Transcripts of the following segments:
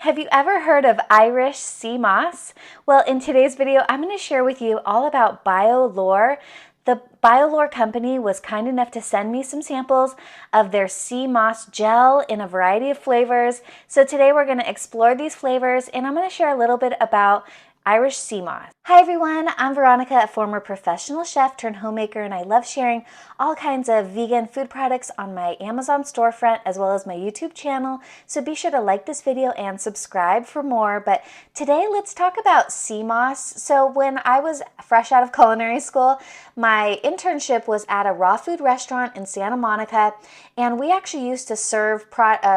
Have you ever heard of Irish sea moss? Well, in today's video, I'm going to share with you all about BioLore. The BioLore company was kind enough to send me some samples of their sea moss gel in a variety of flavors. So today we're going to explore these flavors and I'm going to share a little bit about Irish sea moss. Hi everyone, I'm Veronica, a former professional chef turned homemaker, and I love sharing all kinds of vegan food products on my Amazon storefront as well as my YouTube channel. So be sure to like this video and subscribe for more. But today let's talk about sea moss. So when I was fresh out of culinary school, my internship was at a raw food restaurant in Santa Monica, and we actually used to serve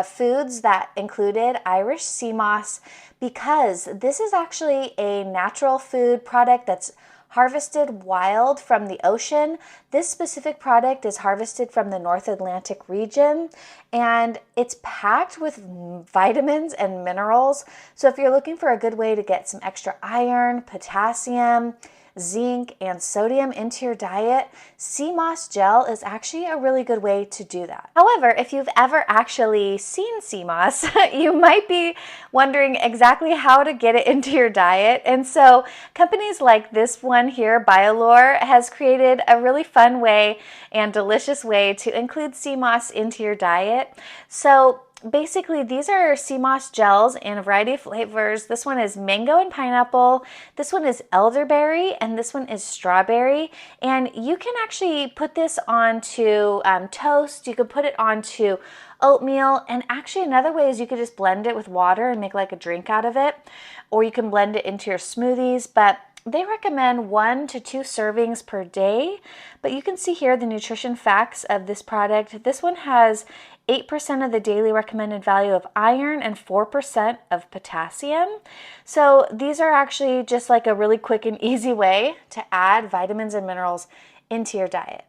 foods that included Irish sea moss, because this is actually a natural food product that's harvested wild from the ocean. This specific product is harvested from the North Atlantic region, and it's packed with vitamins and minerals. So if you're looking for a good way to get some extra iron, potassium, zinc, and sodium into your diet, sea moss gel is actually a really good way to do that. However, if you've ever actually seen sea moss, you might be wondering exactly how to get it into your diet. And so companies like this one here, BioLore, has created a really fun way and delicious way to include sea moss into your diet. So basically, these are sea moss gels in a variety of flavors. This one is mango and pineapple, this one is elderberry, and this one is strawberry. And you can actually put this onto toast, you could put it onto oatmeal, and actually another way is you could just blend it with water and make like a drink out of it, or you can blend it into your smoothies. But they recommend 1 to 2 servings per day, but you can see here the nutrition facts of this product. This one has 8% of the daily recommended value of iron and 4% of potassium. So these are actually just like a really quick and easy way to add vitamins and minerals into your diet.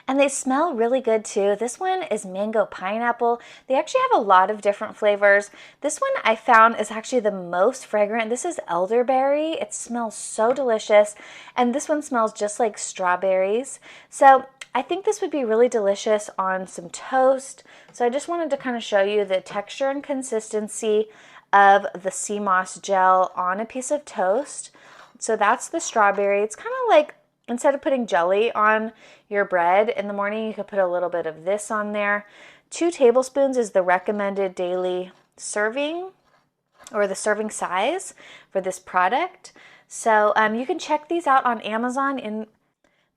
And they smell really good too. This one is mango pineapple. They actually have a lot of different flavors. This one I found is actually the most fragrant. This is elderberry. It smells so delicious. And this one smells just like strawberries. So I think this would be really delicious on some toast. So I just wanted to kind of show you the texture and consistency of the sea moss gel on a piece of toast. So that's the strawberry. It's kind of like, instead of putting jelly on your bread in the morning, you could put a little bit of this on there. 2 tablespoons is the recommended daily serving, or the serving size for this product. So you can check these out on Amazon in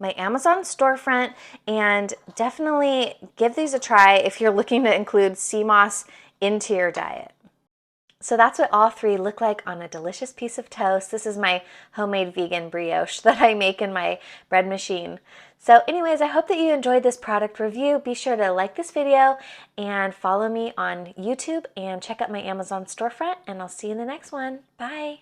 my Amazon storefront, and definitely give these a try if you're looking to include sea moss into your diet. So that's what all 3 look like on a delicious piece of toast. This is my homemade vegan brioche that I make in my bread machine. So anyways, I hope that you enjoyed this product review. Be sure to like this video and follow me on YouTube and check out my Amazon storefront, and I'll see you in the next one. Bye.